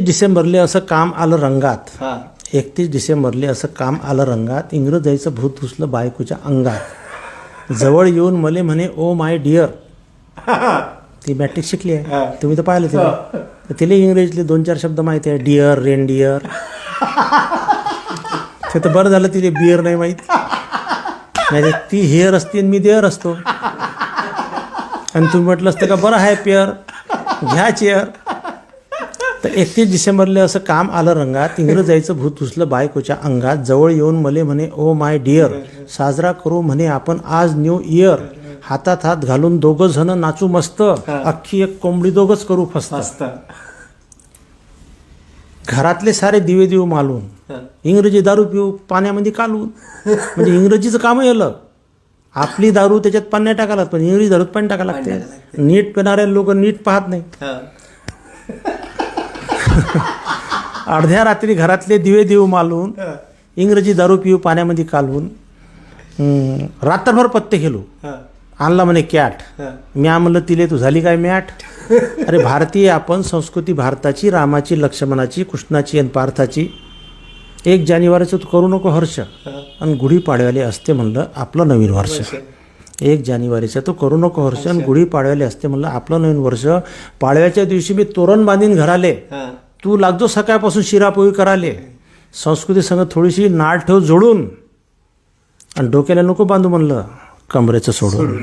डिसेंबरले असं काम आलं रंगात. हा 31 डिसेंबरले असं काम आलं रंगात. इंग्रजायचं भूत घुसलं बायकोच्या अंगात. जवळ येऊन मले म्हणे ओ माय डिअर. ती मॅट्रिक शिकली आहे, तुम्ही तर पाहिलं तिला. तर तिला इंग्रजीतले 2-4 शब्द माहिती आहे. Dear, reindeer. ते तर बरं झालं तिला बिअर नाही माहीत. नाही ती हेअर असते आणि मी देअर असतो. आणि तुम्ही म्हटलं असतं का बरं आहे पेअर, घ्या चेअर. तर 31 डिसेंबरला असं काम आलं रंगात. इंग्रजायचं भूत घुसलं बायकोच्या अंगात. जवळ येऊन मले म्हणे ओ माय डिअर. साजरा करू म्हणे आपण आज न्यू इयर. हातात हात घालून दोघं जण नाचू मस्त. अख्खी एक कोंबडी दोघंच करू फस्त. घरातले सारे दिवे देऊ मालून. इंग्रजी दारू पिऊ पाण्यामध्ये कालून. म्हणजे इंग्रजीचं कामं येलं. आपली दारू त्याच्यात पाणी टाकायला लागतं, पण इंग्रजी दारूत पाणी टाकायला लागते. नीट पिणारे लोक नीट पाहत नाही. अर्ध्या रात्री घरातले दिवे देऊ मालून. इंग्रजी दारू पिऊ पाण्यामध्ये कालवून. रात्रभर पत्ते खेळू. आणला म्हणे कॅट. म्या म्हणलं तिले तू झाली काय मॅट. अरे भारतीय आपण, संस्कृती भारताची, रामाची, लक्ष्मणाची, कृष्णाची आणि पार्थाची. 1 जानेवारीचं तू करू नको हर्ष. आणि गुढीपाडव्याले असते म्हणलं आपलं नवीन वर्ष. 1 जानेवारीचं तू करू नको हर्ष आणि गुढीपाडव्याले असते म्हणलं आपलं नवीन वर्ष. पाडव्याच्या दिवशी मी तोरण बांधीन घराले. तू लागतो सकाळपासून शिरापोळी कराले. संस्कृती संग थोडीशी नाळ ठेव जोडून. आणि डोक्याला नको बांधू म्हणलं कमरेचं सोडून.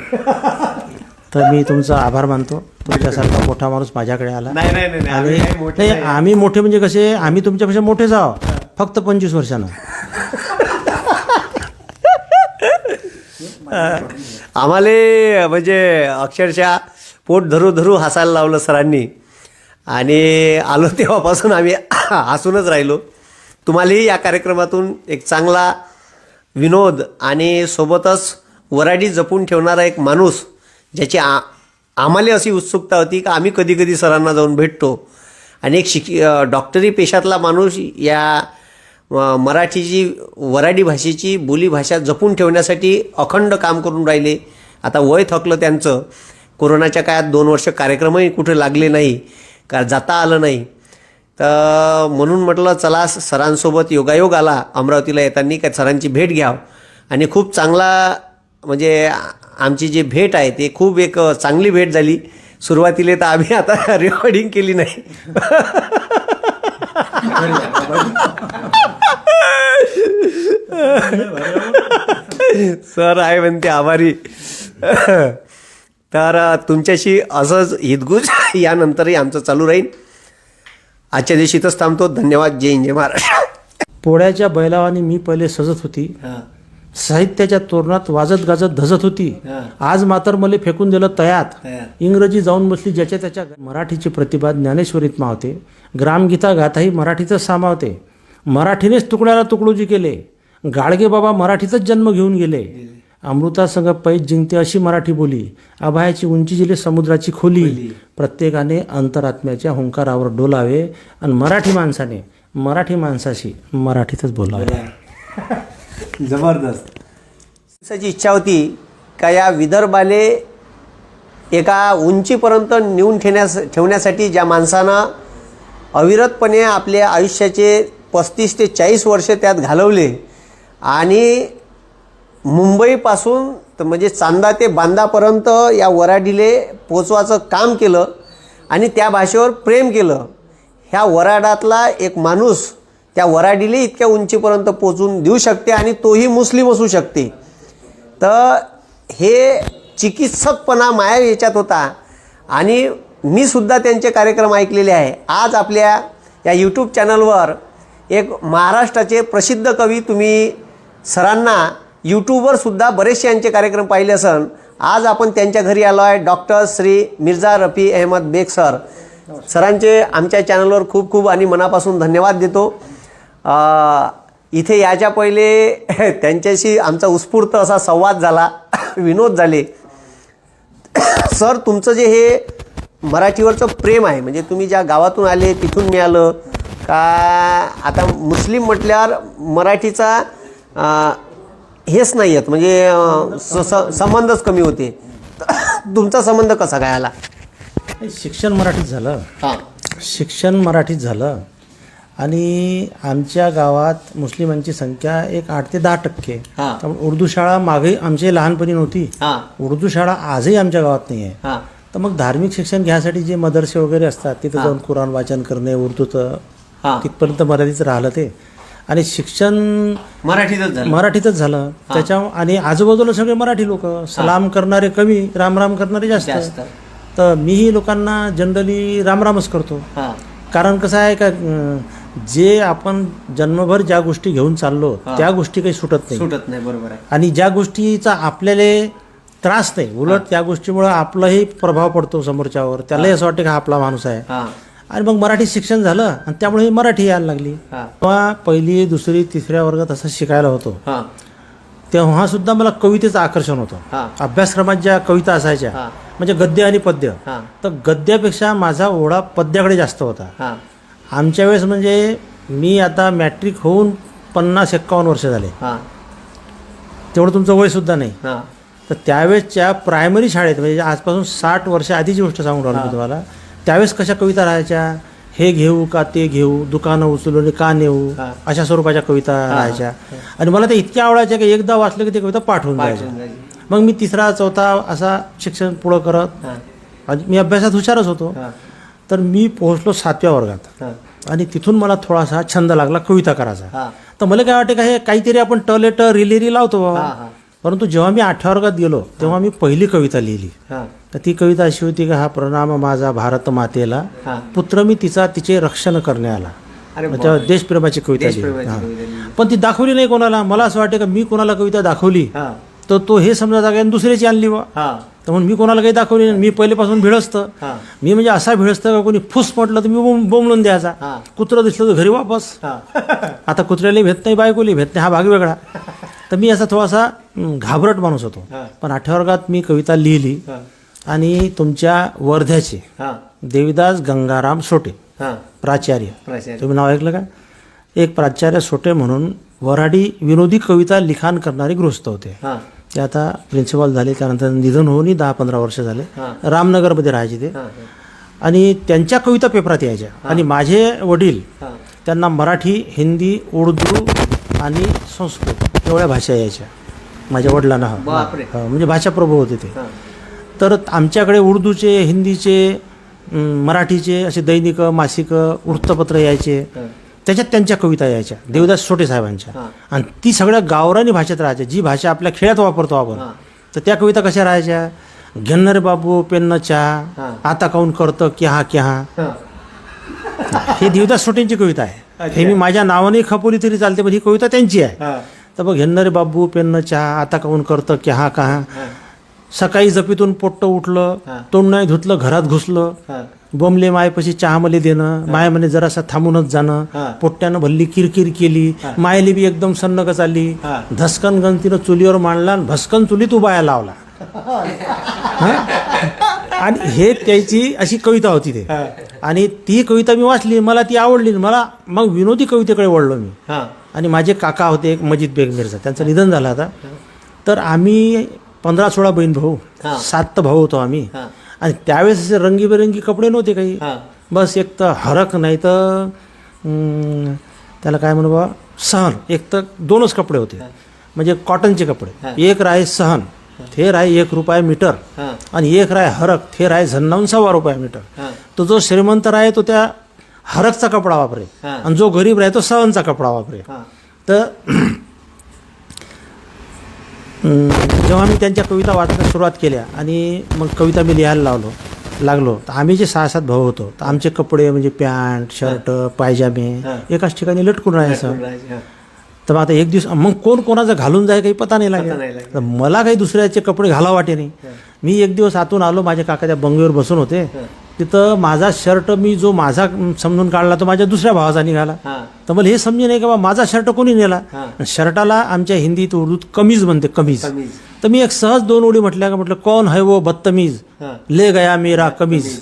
तर मी तुमचा आभार मानतो. तुमच्यासारखा मोठा माणूस माझ्याकडे आला. नाही आम्ही मोठे म्हणजे कसे, आम्ही तुमच्यापेक्षा मोठे जाव फक्त 25 वर्षानं. आम्हाला म्हणजे अक्षरशः पोट धरू धरू हसायला लावलं सरांनी. आणि आलो तेव्हापासून आम्ही हसूनच राहिलो. तुम्हालाही या कार्यक्रमातून एक चांगला विनोद आणि सोबतच वऱ्हाडी जपून ठेवणारा एक माणूस, ज्याची आम्हाला अशी उत्सुकता होती की आम्ही कधी कधी सरांना जाऊन भेटतो. आणि एक डॉक्टरी पेशातला माणूस या मराठीची, वऱ्हाडी भाषेची बोलीभाषा जपून ठेवण्यासाठी अखंड काम करून राहिले. आता वय थकलं त्यांचं. कोरोनाच्या काळात 2 वर्ष कार्यक्रमही कुठे लागले नाही, का जाता आलं नाही. तर म्हणून म्हटलं चला सरांसोबत योगायोग आला अमरावतीला येताना, का सरांची भेट घ्यावं. आणि खूप चांगला म्हणजे आमची जी भेट आहे ते खूप एक चांगली भेट झाली. सुरुवातीला तर आम्ही आता रेकॉर्डिंग केली नाही. सर आहे म्हणते आभारी. तर तुमच्याशी असंच हितगुज यानंतरही आमचं चालू राहील. आजच्या दिवशी इथंच थांबतो. धन्यवाद. जय हिंद, जय महाराष्ट्र. पोळ्याच्या बैलावानी मी पहिले सजत होती. साहित्याच्या तोरणात वाजत गाजत धजत होती. आज मात्र मला फेकून दिलं तयात. इंग्रजी जाऊन बसली ज्याच्या त्याच्या. मराठीची प्रतिभा ज्ञानेश्वरीत मावते. ग्रामगीता गाथाही मराठीतच सामावते. मराठीनेच तुकड्याला तुकडोजी केले. गाडगे बाबा मराठीतच जन्म घेऊन गेले. अमृतासंग पैज जिंकते अशी मराठी बोली. अभयाची उंची जिले समुद्राची खोली. प्रत्येकाने अंतरात्म्याच्या हुंकारावर डोलावे आणि मराठी माणसाने मराठी माणसाशी मराठीतच बोलावे. जबरदस्त. माणसाची इच्छा होती का या विदर्भाले एका उंचीपर्यंत नेऊन ठेवण्यासाठी ज्या माणसानं अविरतपणे आपल्या आयुष्याचे 35 ते 40 वर्ष त्यात घालवले. आणि मुंबईपासून म्हणजे चांदा ते बांदापर्यंत या वऱ्हाडीले पोचवायचं काम केलं. आणि त्या भाषेवर प्रेम केलं. ह्या वऱ्हाडातला एक माणूस त्या वऱ्हाडीला इतक्या उंचीपर्यंत पोचून देऊ शकते. आणि तोही मुस्लिम असू शकते. तर हे चिकित्सकपणा माया याच्यात होता. आणि मी सुद्धा त्यांचे कार्यक्रम ऐकलेले आहे. आज आपल्या या यूट्यूब चॅनलवर एक महाराष्ट्राचे प्रसिद्ध कवी, तुम्ही सरांना यूट्यूबवर सुद्धा बरेचसे यांचे कार्यक्रम पाहिले असन. आज आपण त्यांच्या घरी आलो आहे. डॉक्टर श्री मिर्झा रफी अहमद बेग सर. सरांचे आमच्या चॅनलवर खूप खूप आणि मनापासून धन्यवाद देतो. इथे याच्या पहिले त्यांच्याशी आमचा उत्स्फूर्त असा संवाद झाला, विनोद झाले. सर, तुमचं जे हे मराठीवरचं प्रेम आहे, म्हणजे तुम्ही ज्या गावातून आले तिथून मिळालं का? आता मुस्लिम म्हटल्यावर मराठीचा हेच नाही आहेत, म्हणजे संबंधच कमी होते. तुमचा संबंध कसा काय आला? शिक्षण मराठीत झालं. शिक्षण मराठीत झालं. आणि आमच्या गावात मुस्लिमांची संख्या एक 8 ते 10% हा. त्यामुळे उर्दू शाळा मागे आमची लहानपणी नव्हती. हा उर्दू शाळा आजही आमच्या गावात नाही आहे. हा तर मग धार्मिक शिक्षण घ्यायसाठी जे मदरसे वगैरे असतात तिथं जाऊन कुराण वाचन करणे उर्दूचं हा तिथपर्यंत मर्यादित राहिलं ते. आणि शिक्षण मराठीतच झालं. मराठीतच झालं त्याच्या. आणि आजूबाजूला सगळे मराठी लोक, सलाम करणारे कमी, रामराम करणारे जास्त. जास्त. तर मीही लोकांना जनरली रामरामच करतो. हा कारण कसं आहे का जे आपण जन्मभर ज्या गोष्टी घेऊन चाललो त्या गोष्टी काही सुटत नाही. सुटत नाही. बरोबर आहे. आणि ज्या गोष्टीचा आपल्याला त्रास नाही, उलट त्या गोष्टीमुळे आपलाही प्रभाव पडतो समोरच्यावर, त्यालाही असं वाटतं की हा आपला माणूस आहे. हा आणि मग मराठी शिक्षण झालं आणि त्यामुळे ही मराठी यायला लागली. हा तेव्हा 1ली, 2री, 3ऱ्या वर्गात असं शिकायला होतो हा तेव्हा सुद्धा मला कवितेचं आकर्षण होतं. हा अभ्यासक्रमात ज्या कविता असायच्या हा म्हणजे गद्य आणि पद्य, हा तर गद्यापेक्षा माझा ओढा पद्याकडे जास्त होता. हा आमच्या वेळेस म्हणजे मी आता मॅट्रिक होऊन 50-51 वर्ष झाले, हा तेवढं तुमचं वयसुद्धा नाही. हा तर त्यावेळेसच्या प्रायमरी शाळेत म्हणजे आजपासून 60 वर्ष आधीची गोष्ट सांगून राहिलो मी तुम्हाला, त्यावेळेस कशा कविता राहायच्या, हे घेऊ का ते घेऊ, दुकानं उचलून का नेऊ, हा. अशा स्वरूपाच्या कविता राहायच्या. आणि मला ते इतक्या आवडायच्या की एकदा वाचलं की ते कविता पाठवून जायच्या. पाठवून जायची. मग मी 3रा 4था असा शिक्षण पुढं करत, हा आणि मी अभ्यासात हुशारच होतो. हा तर मी पोहोचलो 7व्या वर्गात हा आणि तिथून मला थोडासा छंद लागला कविता करायचा. हा तर मला काय वाटते का हे काहीतरी आपण टलेटर रिलेरी लावतो हा बाबा. हा परंतु जेव्हा मी 8व्या वर्गात गेलो तेव्हा मी पहिली कविता लिहिली. हा तर ती कविता अशी होती का, हा प्रणाम माझा भारत मातेला, हा पुत्र मी तिचा तिचे रक्षण करणे आला. अरे म्हणजे देशप्रेमाची कविता लिहिली. देशप्रेमाची हा. कविता लिहिली. पण ती दाखवली नाही कोणाला. मला असं वाटतं का मी कोणाला कविता दाखवली हा तर तो हे समजा का दुसऱ्याची आणली बा. हा तर म्हणून मी कोणाला काही दाखवली नाही. मी पहिलेपासून भिडस्त. हा मी म्हणजे असा भिडस्त का कोणी फुस म्हटलं तर मी बोंबलून द्यायचा. हा कुत्रं दिसलं तर घरी वापस. हा आता कुत्र्याला भेट नाही, बायकोली भेट नाही, हा भाग वेगळा. तर मी असा थोडासा घाबरट माणूस होतो. हा. पण 8व्या वर्गात मी कविता लिहिली. हा आणि तुमच्या वर्ध्याचे हा देविदास गंगाराम सोटे हा प्राचार्य, प्राचार्य. तुम्ही नाव ऐकलं का? एक प्राचार्य सोटे म्हणून वऱ्हाडी विनोदी कविता लिखाण करणारे गृहस्थ होते. हा ते आता प्रिन्सिपल झाले, त्यानंतर निधन होऊनही 10-15 वर्ष झाले. हा. रामनगरमध्ये राहायचे ते. हा आणि त्यांच्या कविता पेपरात यायच्या. आणि माझे वडील हा त्यांना मराठी, हिंदी, उर्दू आणि संस्कृत एवढ्या भाषा यायच्या माझ्या वडिलांना. बापरे. म्हणजे भाषाप्रभू होते ते. हा तर आमच्याकडे उर्दूचे, हिंदीचे, मराठीचे असे दैनिक, मासिक, वृत्तपत्र यायचे. हा त्याच्यात त्यांच्या कविता यायच्या देवदास सोटे साहेबांच्या. हा. आणि ती सगळ्या गावरानी भाषेत राहायच्या, जी भाषा आपल्या खेळात वापरतो आपण. हा. तर त्या कविता कशा राहायच्या, घेणं रे बाबू पेन्न चहा, हा. आता काऊन करतं क्या क्या. हा ही देवदास सोटेंची कविता आहे. अच्छा. हे मी माझ्या नावाने खपवली तरी चालते, पण ही कविता त्यांची आहे. हा तर बघ, घेणं रे बाबू पेन्न चहा, आता काऊन करतं क्या का. हा सकाळी जपीतून पोट्ट उठलं, हा. तोंड नाही धुतलं, घरात घुसलं, हा बोंबले मायपाशी चहा मले देणं, माय म्हणे जरासा थांबूनच जाणं, हा. पोट्ट्यानं भल्ली किरकिर केली, हा. मायली बी एकदम सन्नक चालली, हा. धसकन गणतीनं चुलीवर मांडला आणि भस्कन चुलीत उबाया लावला. हं? आणि हे त्याची अशी कविता होती ते. हा आणि ती कविता मी वाचली, मला ती आवडली. मला मग विनोदी कवितेकडे वळलो मी. हा आणि माझे काका होते एक मजिद बेग मिर्झा, त्यांचं निधन झालं आता. तर आम्ही 15-16 बहीण भाऊ, हा. 7 भाऊ होतो आम्ही. हा आणि त्यावेळेस असे रंगीबेरंगी कपडे नव्हते काही. हा बस एक तर हरक, नाही तर त्याला काय म्हणू बा, सहन. एक तर 2च कपडे होते, म्हणजे कॉटनचे कपडे. हा. एक राहे सहन, ते राहे ₹1 मीटर. हा आणि एक राहे हरक, ते राहे झन्नावून ₹1.25 मीटर. हा तो जो श्रीमंत राहे तो त्या हरकचा कपडा वापरे, हा. आणि जो गरीब राहे तो सहनचा कपडा वापरे. हा तर जेव्हा मी त्यांच्या कविता वाचण्यास सुरुवात केल्या आणि मग कविता मी लिहायला लागलो, तर आम्ही जे 6-7 भाऊ होतो, तर आमचे कपडे म्हणजे पॅन्ट, शर्ट, पायजामे हा. एकाच ठिकाणी लटकून राहायचं. हा. तर मग आता एक दिवस मग कोण कोणाचं घालून जाय काही पता नाही पता नाही लागेल. लागेल. तर मला काही दुसऱ्याचे कपडे घाला वाटे नाही. मी एक दिवस आतून आलो, माझ्या काका त्या बंगेवर बसून होते. तिथं माझा शर्ट मी जो माझा समजून काढला तो माझ्या दुसऱ्या भावाचा निघाला. हा तर मला हे समजे नाही का बा माझा शर्ट कोणी नेला. हा. शर्टाला आमच्या हिंदीत उर्दूत कमीज म्हणते, कमीज. कमीज. तर मी एक सहज 2 ओळी म्हटल्या का, म्हटलं कौन है वो बदतमीज, हा. ले गया मेरा कमीज.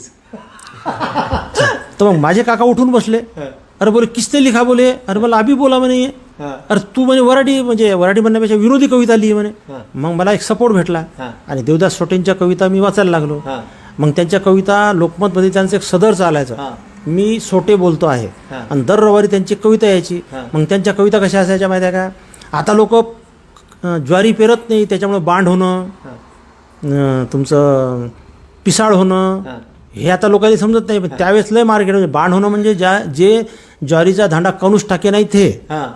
तर मग माझे काका उठून बसले. हा. अरे बोले किसने लिखा, बोले अरे मला अभी बोला म्हणे. हा. अरे तू म्हणे वराडी, म्हणजे वराडी म्हणण्यापेक्षा विनोदी कविता लिही म्हणे. हा. मग मला एक सपोर्ट भेटला. हा. आणि देवदास सोटेंच्या कविता मी वाचायला लागलो. हा. मग त्यांच्या कविता लोकमतमध्ये त्यांचं एक सदर चालायचं. हा. मी सोटे बोलतो आहे. आणि दर रविवारी त्यांची कविता यायची. मग त्यांच्या कविता कशा असायच्या माहिती आहे का? आता लोक ज्वारी पेरत नाही, त्याच्यामुळे बांड होणं, तुमचं पिसाळ होणं, हे आता लोकांनी समजत नाही. पण त्यावेळेस लय मार्केट म्हणजे बांड होणं म्हणजे जे ज्वारीचा धांडा कणूस टाके नाही ते,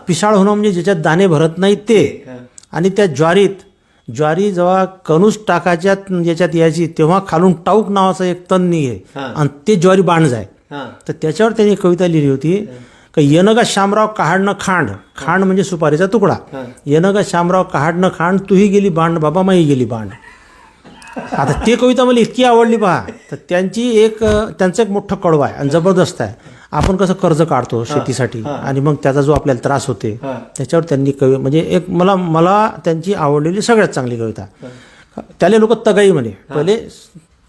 पिसाळ होणं म्हणजे ज्याच्यात दाणे भरत नाहीत ते. आणि त्या ज्वारी जेव्हा कणूस टाकाच्या याच्यात यायची तेव्हा खालून टाऊक नावाचं एक तण निघे आणि ते ज्वारी बांड जाय. तर त्याच्यावर त्यांनी कविता लिहिली होती का येनगा शामराव कहाडणं खांड, खांड म्हणजे सुपारीचा तुकडा, येनगा शामराव कहाडणं खांड, तूही गेली बांड बाबा माही गेली बांड. आता ते कविता मला इतकी आवडली पहा. तर त्यांचं एक मोठं कडवं आहे आणि जबरदस्त आहे. आपण कसं कर्ज काढतो शेतीसाठी आणि मग त्याचा जो आपल्याला त्रास होते त्याच्यावर त्यांनी म्हणजे एक मला त्यांची आवडलेली सगळ्यात चांगली कविता. त्याले लोक तगाई म्हणे, पहिले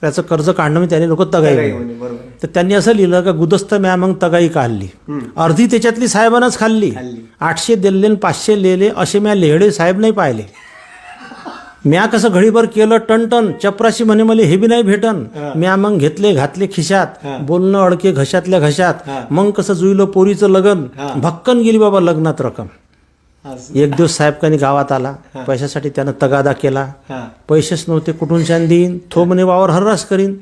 त्याचं कर्ज काढणं म्हणजे त्याने लोक तगाई म्हणे. तर त्यांनी असं लिहिलं का गुदस्त म्या मग तगाई काढली, अर्धी त्याच्यातली साहेबानच खाल्ली, 800 दिल्ले 500 लेले असे म्या लेहडे साहेब नाही पाहिले. म्या कसं घडीभर केलं टनटन, चपराशी म्हणे मला हे बी नाही भेटन, म्या मग घेतले घातले खिशात, बोलणं अडके घशातल्या घशात, मग कसं जुईलं पोरीचं लगन, भक्कन गेली बाबा लग्नात रक्कम. एक दिवस साहेबकानी गावात आला, पैशासाठी त्यानं तगादा केला, पैसेच नव्हते कुठून शान देईन, थो म्हणे वावर हर्रास करीन.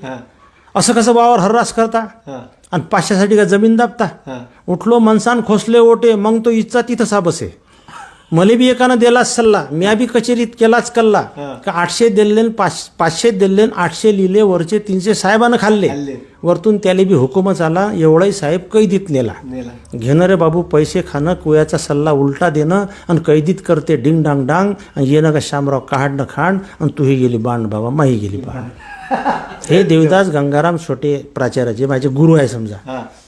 असं कसं वावर हर्रास करता आणि 500साठी का जमीन दाबता. उठलो मनसान खोसले ओटे, मग तो इच्छा तिथं बसे. मले बी एकानं दिलाच सल्ला, म्या बी कचेरीत केलाच कल्ला, का 800 दिले 500 दिले 800 लिहिले, वरचे 300 साहेबानं खाल्ले, वरतून त्याले बी हुकूमच आला, एवढाही साहेब कैदीत नेला. घेणं रे बाबू पैसे खाणं, कुयाचा सल्ला उलटा देणं आणि कैदीत करते डिंग डांग डांग, आणि येणं का शामराव कहाडणं खांड, आणि तूही गेली बांड बाबा माही गेली बांड. हे देवदास गंगाराम सोटे प्राचार्य जे माझे गुरु आहे समजा,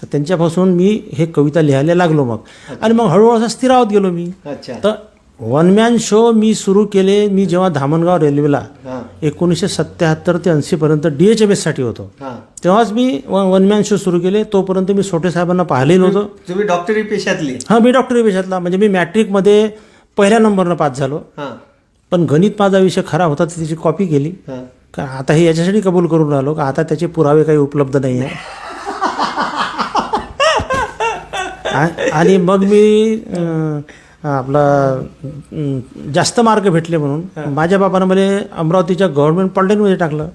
त्यांच्यापासून मी हे कविता लिहायला लागलो. मग आणि मग हळूहळू असं स्थिरावत गेलो मी. तर वन मॅन शो मी सुरू केले. मी जेव्हा धामणगाव रेल्वेला 1977 ते 80 पर्यंत DHMS साठी होतो, तेव्हाच मी वन मॅन शो सुरू केले. तोपर्यंत मी सोटे साहेबांना पाहिलेलं होतं. तुम्ही डॉक्टरी पेशातली? हां, मी डॉक्टरी पेशातला. म्हणजे मी मॅट्रिकमध्ये पहिल्या नंबरनं पास झालो, पण गणित माझा विषय खराब होता, त्याची कॉपी केली. का आता हे याच्यासाठी कबूल करून राहिलो का आता त्याचे पुरावे काही उपलब्ध नाही आहे. आणि मग मी आपला जास्त मार्क भेटले म्हणून माझ्या बाबानं मला अमरावतीच्या गव्हर्नमेंट पॉलिटेक्निकमध्ये टाकलं.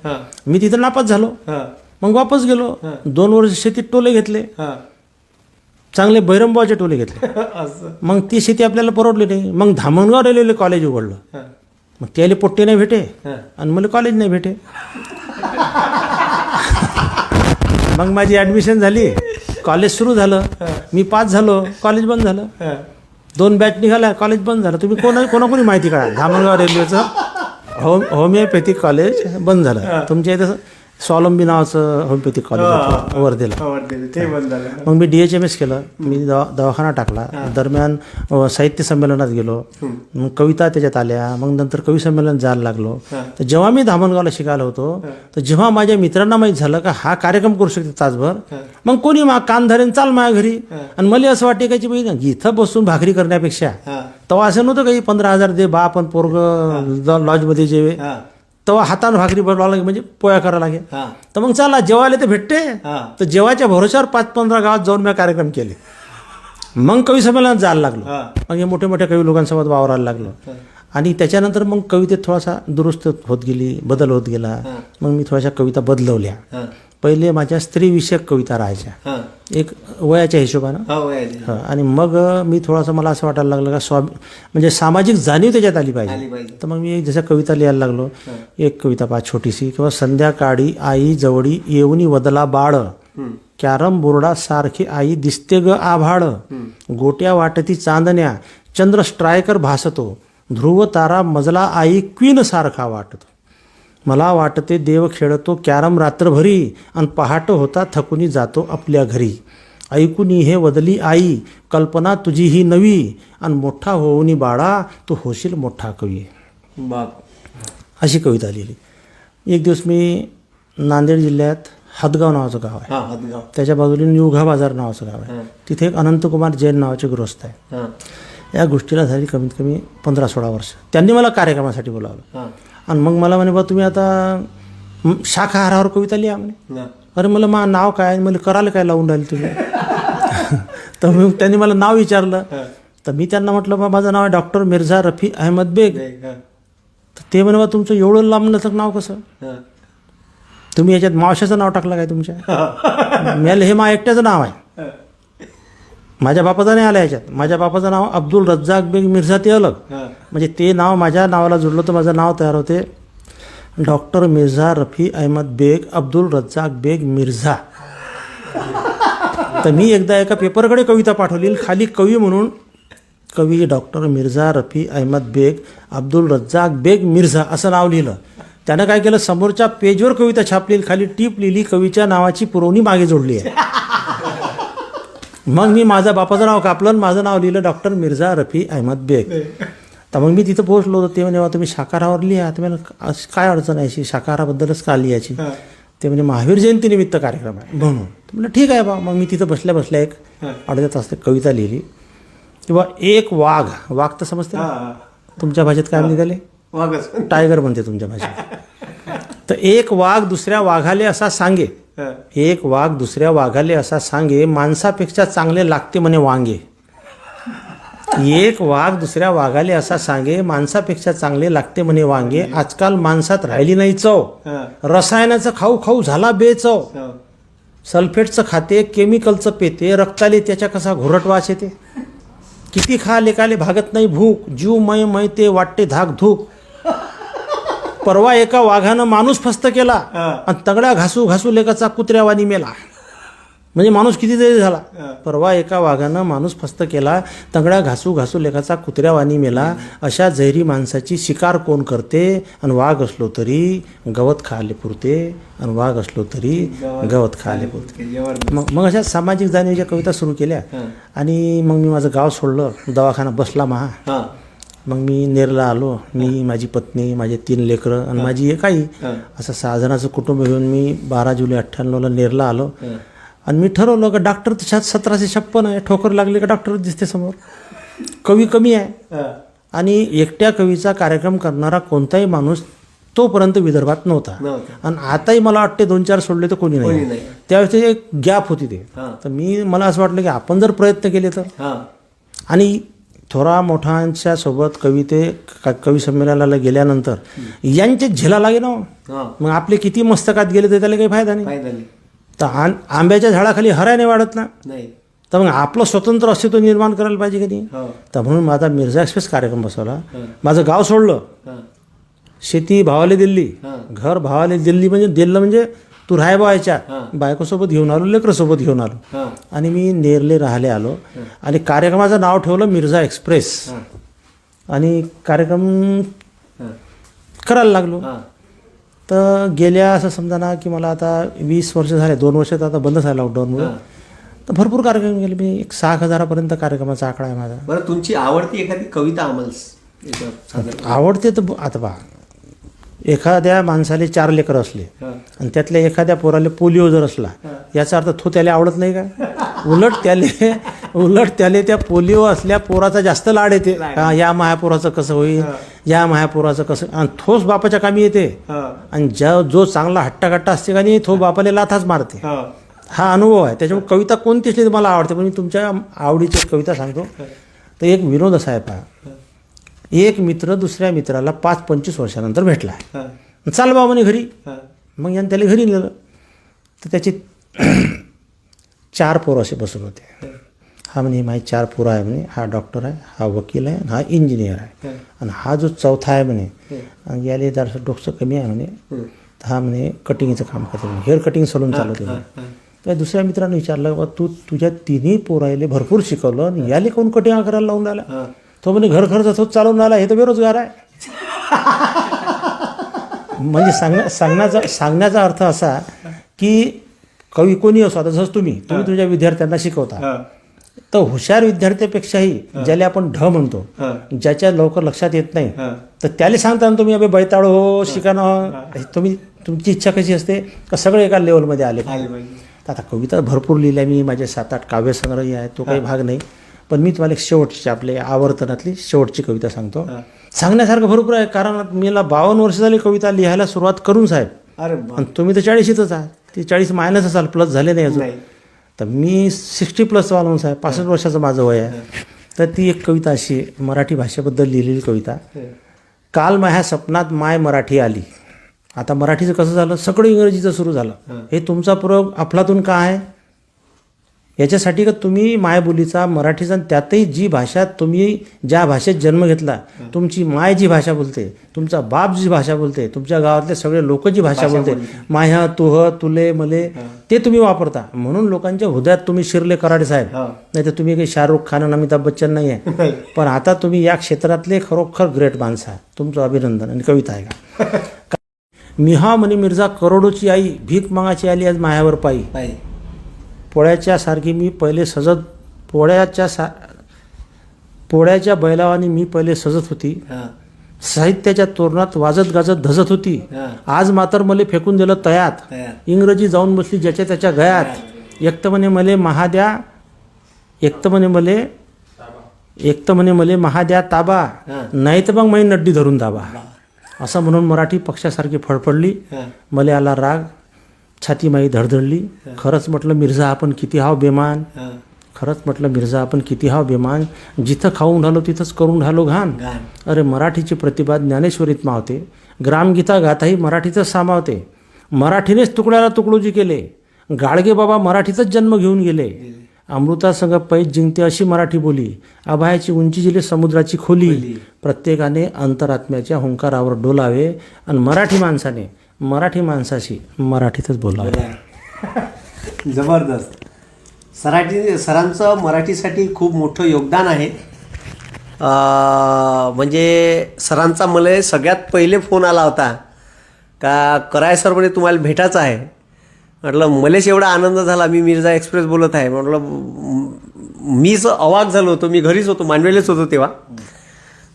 मी तिथं नापास झालो. मग वापस गेलो. 2 वर्ष शेतीत टोले घेतले, चांगले बैरंबाचे टोले घेतले. मग ती शेती आपल्याला परवडली नाही. मग धामणगाव रेल्वेला कॉलेज उघडलं. मग त्याला पोट्टे नाही भेटे आणि मला कॉलेज नाही भेटे. मग माझी ॲडमिशन झाली, कॉलेज सुरू झालं, मी पास झालो, कॉलेज बंद झालं. 2 बॅच निघाला, कॉलेज बंद झालं. तुम्ही कोणाकोणी माहिती काढा, धामणगाव रेल्वेचं होमिओपॅथिक कॉलेज बंद झालं. तुमच्या इथं स्वावलंबी नावाचं होमिओपॅथिक कॉलेज वर्धेला, ते बंद झालं. मग मी DHMS केलं. मी दवाखाना टाकला. दरम्यान साहित्य संमेलनात गेलो, मग कविता त्याच्यात आल्या. मग नंतर कवी संमेलन जायला लागलो. तर जेव्हा मी धामणगावला शिकायला होतो, तर जेव्हा माझ्या मित्रांना माहीत झालं का हा कार्यक्रम करू शकते तासभर, मग कोणी कान धरेन चाल माझ्या घरी. आणि मला असं वाटे का बाई इथं बसून भाकरी करण्यापेक्षा, तेव्हा असं नव्हतं काही 15,000 दे बा आपण पोरग लॉजमध्ये जेवे, तेव्हा हातानं भाकरी बनवावं लागे म्हणजे पोया करायला लागे. तर मग चला जेवायला ते भेटते. तर जेवायच्या भरोश्यावर 5-15 गावात जाऊन मी कार्यक्रम केले. मग कवी संमेलनात जायला लागलो. मग हे मोठे मोठ्या कवी लोकांसोबत वावरायला लागलो. आणि त्याच्यानंतर मग कवितेत थोडासा दुरुस्त होत गेली, बदल होत गेला. मग मी थोड्याशा कविता बदलवल्या. पहिले माझ्या स्त्रीविषयक कविता राहायच्या, एक वयाच्या हिशोबानं. आणि मग मी थोडासा मला असं वाटायला लागलं का म्हणजे सामाजिक जाणीव त्याच्यात आली पाहिजे. तर मग मी जसं कविता लिहायला लागलो. एक कविता पहा छोटीशी, किंवा संध्याकाळी आई जवळी येऊनी वदला बाळ, कॅरम बोर्डा सारखी आई दिसते ग आभाळ, गोट्या वाटती चांदण्या चंद्र स्ट्रायकर भासतो, ध्रुव तारा मजला आई क्वीन सारखा वाटतो, मला वाटते देव खेळतो कॅरम रात्रभरी, आणि पहाट होता थकुनी जातो आपल्या घरी, ऐकुनी हे वदली आई कल्पना तुझी ही नवी, आणि मोठा होऊनी बाळा तू होशील मोठा कवी. अशी कविता लिहिली. एक दिवस मी नांदेड जिल्ह्यात हदगाव नावाचं गाव आहे, त्याच्या बाजूला निवघा बाजार नावाचं गाव आहे. तिथे एक अनंतकुमार जैन नावाचे गृहस्थ आहे. या गोष्टीला झाली कमीत कमी 15-16 वर्ष. त्यांनी मला कार्यक्रमासाठी बोलावलं. आणि मग मला म्हणे बा तुम्ही आता शाकाहारावर कविता लिहा म्हणे. अरे मला मा नाव काय, मला करायला काय लावून राहिले तुम्ही. तर मग त्यांनी मला नाव विचारलं. तर मी त्यांना म्हटलं बा माझं नाव आहे डॉक्टर मिर्झा रफी अहमद बेग. तर ते म्हणे बा तुमचं एवढं लांब नसलं नाव कसं, तुम्ही याच्यात मावशाचं नाव टाकलं काय तुमच्या. मी हे मा एकट्याचं नाव आहे, माझ्या बापाचं नाही आलं ह्याच्यात. माझ्या बापाचं नाव अब्दुल रज्जाक बेग मिर्झा, ते अलग. म्हणजे ते नाव माझ्या नावाला जुळलं तर माझं नाव तयार होते डॉक्टर मिर्झा रफी अहमद बेग अब्दुल रज्जाक बेग मिर्झा. तर मी एकदा एका पेपरकडे कविता पाठवली, खाली कवी म्हणून कवी डॉक्टर मिर्झा रफी अहमद बेग अब्दुल रज्जाक बेग मिर्झा असं नाव लिहिलं. त्यानं काय केलं, समोरच्या पेजवर कविता छापली, खाली टीप लिहिली, कवीच्या नावाची पुरवणी मागे जोडली आहे. मग मी माझ्या बापाचं नाव कापलं आणि माझं नाव लिहिलं डॉक्टर मिर्झा रफी अहमद बेग. तर मग मी तिथं पोहोचलो होतो. ते म्हणे तुम्ही शाकाहारावर लिहा. ते म्हणे काय अडचण आहे, शाकाहाराबद्दलच का लिहायची. ते म्हणजे महावीर जयंतीनिमित्त कार्यक्रम आहे म्हणून. म्हणजे ठीक आहे बा. मग मी तिथं बसल्या बसल्या एक अर्ध्या तास कविता लिहिली किंवा एक वाघ तर समजते तुमच्या भाषेत काय निघाले, टायगर म्हणते तुमच्या भाषेत. तर एक वाघ दुसऱ्या वाघाले असा सांगे, एक वाघ दुसऱ्या वाघाले असा सांगे, माणसापेक्षा चांगले लागते म्हणे वांगे. एक वाघ दुसऱ्या वाघाले असा सांगे, माणसापेक्षा चांगले लागते म्हणे वांगे. आजकाल माणसात राहिली नाही चव, रसायनाचं खाऊ खाऊ झाला बेचव. सल्फेटचं खाते, केमिकलचं पेते, रक्ताले त्याच्या कसा घोरट वास येते. किती खा लेकाले भागत नाही भूक, जीव मय ते वाटते धाक धूक. परवा एका वाघानं माणूस फस्त केला आणि तगड्या घासू घासू लेकाचा कुत्र्यावानी मेला. म्हणजे माणूस किती तरी झाला. परवा एका वाघानं माणूस फस्त केला, तगड्या घासू घासू लेकाचा कुत्र्यावानी मेला. अशा जैरी माणसाची शिकार कोण करते, आणि वाघ असलो तरी गवत खायला पुरते, आणि वाघ असलो तरी गवत खायला पुरते. मग अशा सामाजिक जाणीवेच्या कविता सुरू केल्या. आणि मग मी माझं गाव सोडलं, दवाखाना बसला महा. मग मी नेरला आलो, मी माझी पत्नी, माझे 3 लेकरं आणि माझी एक आई, असं 6 जणांचं कुटुंब घेऊन मी 12 जुलै 98ला नेरला आलो. आणि मी ठरवलं का डॉक्टर तशात 1756 आहे, ठोकर लागले का डॉक्टर दिसते समोर, कवी कमी आहे. आणि एकट्या कवीचा कार्यक्रम करणारा कोणताही माणूस तोपर्यंत विदर्भात नव्हता. आणि आताही मला वाटते 2-4 सोडले तर कोणी नाही. त्यावेळेस एक गॅप होती ते. तर मला असं वाटलं की आपण जर प्रयत्न केले तर, आणि थोरा मोठ्यांच्या सोबत कवी संमेलनाला गेल्यानंतर यांचे झेला लागे ना. मग आपले किती मस्तकात गेले तर त्याला काही फायदा नाही. तर आंब्याच्या झाडाखाली हरायने वाढत ना. तर मग आपलं स्वतंत्र अस्तित्व निर्माण करायला पाहिजे की नाही. तर म्हणून माझा मिर्झा एक्सप्रेस कार्यक्रम बसवला. माझं गाव सोडलं, शेती भावाले दिल्ली, घर भावाले दिल्ली, म्हणजे दिल्लं म्हणजे तू राहाय बायच्या बायकोसोबत घेऊन आलो, लेकरसोबत घेऊन आलो. आणि मी नेरले राहिले आलो. आणि कार्यक्रमाचं नाव ठेवलं मिर्झा एक्सप्रेस. आणि कार्यक्रम करायला लागलो. तर गेल्या असं समजा ना की मला आता 20 वर्ष झाले, 2 वर्ष तर आता बंद झालं लॉकडाऊनमुळे. तर भरपूर कार्यक्रम गेले मी. 6,000पर्यंत कार्यक्रमाचा आकडा आहे माझा. बरं, तुमची आवडती एखादी कविता आम्हाला आवडते. तर आता पहा, एखाद्या माणसाले 4 लेकरं असले आणि त्यातल्या एखाद्या पोराले पोलिओ जर असला, याचा अर्थ तो त्याला आवडत नाही का. उलट त्याले त्या पोलिओ असल्या पोराचा जास्त लाड येते. या महापोराचं कसं होईल, या महापोराचं कसं, आणि थोस बापाच्या कामी येते. आणि जो चांगला हट्टाकट्टा असते का नाही, तो बापाला लाथाच मारते. हा अनुभव आहे. त्याच्यामुळे कविता कोणती असली तर मला आवडते. पण मी तुमच्या आवडीची कविता सांगतो. तर एक विनोद असा आहे पहा. एक मित्र दुसऱ्या मित्राला 5-25 वर्षानंतर भेटला. चाल बा म्हणे घरी. मग यानं त्याला घरी नेलं. तर त्याचे 4 पोरं असे बसून होते. हा म्हणे माझे 4 पोरं आहे म्हणे, हा डॉक्टर आहे, हा वकील आहे, हा इंजिनियर आहे, आणि हा जो चौथा आहे म्हणे याले जरासं डोकं कमी आहे म्हणे, हा म्हणे कटिंगचं काम करते म्हणे, हेअर कटिंग सलून चालवते म्हणे. तर दुसऱ्या मित्रानं विचारलं बा तू तुझ्या 3 पोरायले भरपूर शिकवलं आणि याले कोण कटिंग करायला लावून राहिला. तो म्हणे घर खर्च तोच चालवून आला, हे तर बेरोजगार आहे. म्हणजे सांगण्याचा अर्थ असा की कवी कोणी असो, आता जसं तुम्ही तुझ्या विद्यार्थ्यांना शिकवता, तर हुशार विद्यार्थ्यापेक्षाही ज्याला आपण ढ म्हणतो, ज्याच्या लवकर लक्षात येत नाही, तर त्याला सांगता ना तुम्ही अबे बैताळ हो, शिकाणं. तुमची इच्छा कशी असते का सगळे एका लेवलमध्ये आले. आता कविता भरपूर लिहिल्या मी, माझे 7-8 काव्यसंग्रही आहे, तो काही भाग नाही. पण मी तुम्हाला एक शेवटची आपले आवर्तनातली शेवटची कविता सांगतो. सांगण्यासारखं भरपूर आहे, कारण मला 52 वर्ष झाली कविता लिहायला सुरुवात करून साहेब. आणि तुम्ही तर 40च आहात. ती 40 मायनस असाल, प्लस झाले नाही अजून. तर मी 60+ माणूस आहे, 65 वर्षाचं माझं वय आहे. तर ती एक कविता अशी मराठी भाषेबद्दल लिहिलेली कविता. काल माझ्या स्वप्नात माय मराठी आली. आता मराठीचं कसं झालं, सगळं इंग्रजीचं सुरू झालं. हे तुमचा प्रयोग अफलातून का आहे? याच्यासाठी का तुम्ही मायबोलीचा मराठीचा, त्यातही जी भाषा तुम्ही ज्या भाषेत जन्म घेतला, तुमची माय जी भाषा बोलते, तुमचा बाप जी भाषा बोलते, तुमच्या गावातले सगळे लोक जी भाषा बोलते, माह्या तुह तुले मले, ते तुम्ही वापरता. म्हणून लोकांच्या हृदयात तुम्ही शिरले कराडे साहेब. नाही तर तुम्ही काही शाहरुख खान आणि अमिताभ बच्चन नाही आहे. पण आता तुम्ही या क्षेत्रातले खरोखर ग्रेट माणसं आहे. तुमचं अभिनंदन. आणि कविता आहे का, मिहा मनी मिर्झा करोडोची आई, भीक मागाची आली आज मायावर पायी. पोळ्याच्या सारखी मी पहिले सजत, पोळ्याच्या बैलावानी मी पहिले सजत होती, साहित्याच्या तोरणात वाजत गाजत धजत होती. आज मात्र मले फेकून दिलं तयात, इंग्रजी जाऊन बसली ज्याच्या त्याच्या गयात. एकत म्हणे मले महाद्या, एकत म्हणे मले महाद्या ताबा, नाही तर मग मै नड्डी धरून दाबा. असं म्हणून मराठी पक्षासारखी फडफडली. मले आला राग, छाती माई धडधडली. खरंच म्हटलं मिर्झा आपण किती हाव बेमान, खरंच म्हटलं मिर्झा आपण किती हाव बेमान. जिथं खाऊन राहिलो तिथंच करून राहिलो घाण. अरे मराठीची प्रतिभा ज्ञानेश्वरीत मावते, ग्रामगीता गाथाही मराठीतच सामावते. मराठीनेच तुकड्याला तुकडोजी केले, गाडगे बाबा मराठीतच जन्म घेऊन गेले. अमृतासंग पैज जिंकते अशी मराठी बोली, अभयाची उंची जिले समुद्राची खोली. प्रत्येकाने अंतरात्म्याच्या हुंकारावर डोलावे आणि मराठी माणसाशी मराठीतच बोलावे. जबरदस्त. सरांचं मराठीसाठी खूप मोठं योगदान आहे. म्हणजे सरांचा मला सगळ्यात पहिले फोन आला होता का कराय सर म्हणे तुम्हाला भेटायचं आहे. म्हटलं मलाच एवढा आनंद झाला, मी मिर्झा एक्सप्रेस बोलत आहे. म्हटलं मीच अवाक झालो होतो, मी घरीच होतो, मांडवेलेच होतो तेव्हा.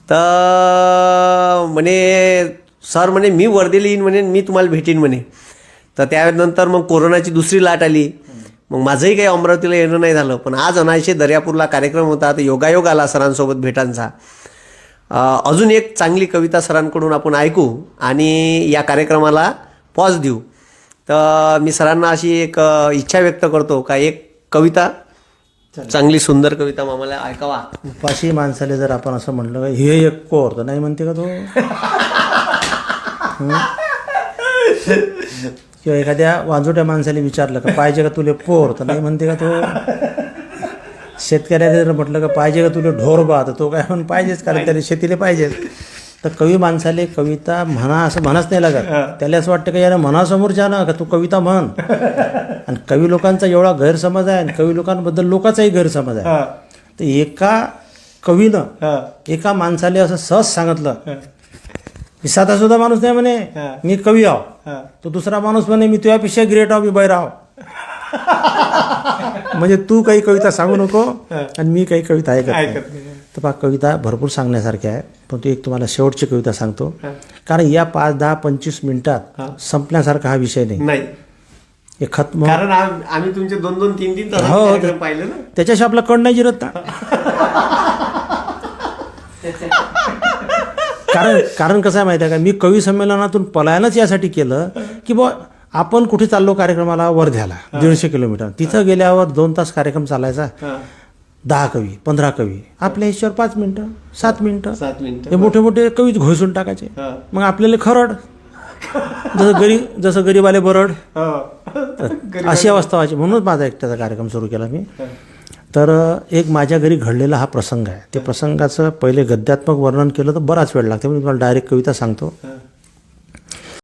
तर म्हणे सर म्हणे मी वर्धेला येईन म्हणे, मी तुम्हाला भेटीन म्हणे. तर त्यानंतर मग कोरोनाची दुसरी लाट आली, मग माझंही काही अमरावतीला येणं नाही झालं. पण आज अनायसे दर्यापूरला कार्यक्रम होता, तर योगायोग आला सरांसोबत भेटांचा. अजून एक चांगली कविता सरांकडून आपण ऐकू आणि या कार्यक्रमाला पॉज देऊ. तर मी सरांना अशी एक इच्छा व्यक्त करतो का एक कविता, चांगली सुंदर कविता आम्हाला ऐकावा. उपाशी माणसाले जर आपण असं म्हणलं हे एक कोर, तर नाही म्हणते का तो? किंवा एखाद्या वांजोट्या माणसाला विचारलं का पाहिजे का तुले पोर, तर नाही म्हणते का तो? शेतकऱ्याला जर म्हटलं का पाहिजे का तुले ढोर बा, तर तो काय म्हणून पाहिजेच, कारण त्याला शेतीला पाहिजेच. तर कवी माणसाले कविता म्हणा असं म्हणच नाही लागत. त्याला असं वाटतं का यार म्हणा समोरच्या ना का तू कविता म्हण. आणि कवी लोकांचा एवढा गैरसमज आहे, आणि कवी लोकांबद्दल लोकांचाही गैरसमज आहे. तर एका कवीनं एका माणसाले असं सहज सांगितलं, मी साधा सुद्धा माणूस नाही म्हणे, मी कवी आहो. तो दुसरा माणूस म्हणे मी तुझ्यापेक्षा ग्रेट आहो, मी बैराव. म्हणजे तू काही कविता सांगू नको आणि मी काही कविता ऐकत नाही. तर पहा कविता भरपूर सांगण्यासारखी आहे, पण तू एक तुम्हाला शेवटची कविता सांगतो, कारण या 5, 10, 25 मिनिटात संपण्यासारखा हा विषय नाही. हे खत्म, कारण आम्ही तुमचे 2-2, 3-3 तास पाहिले ना, त्याच्याशी आपला कण नाही जिरत ना. कारण कसं आहे माहिती आहे का, मी कवी संमेलनातून पलायनच यासाठी केलं की बुवा आपण कुठे चाललो कार्यक्रमाला, वर्ध्याला 150 किलोमीटर, तिथं गेल्यावर 2 तास कार्यक्रम चालायचा. 10 कवी 15 कवी आपल्या हिशोबावर 5 मिनिटं 7 मिनिटं हे मोठे मोठे कवीच घोषून टाकायचे. मग आपल्याला खरड, जसं गरीबाले बरड, अशी अवस्था व्हायची. म्हणूनच माझा एकट्याचा कार्यक्रम सुरू केला मी. तर एक माझ्या घरी घडलेला हा प्रसंग आहे. ते प्रसंगाचं पहिले गद्यात्मक वर्णन केलं तर बराच वेळ लागते, मी तुम्हाला डायरेक्ट कविता सांगतो.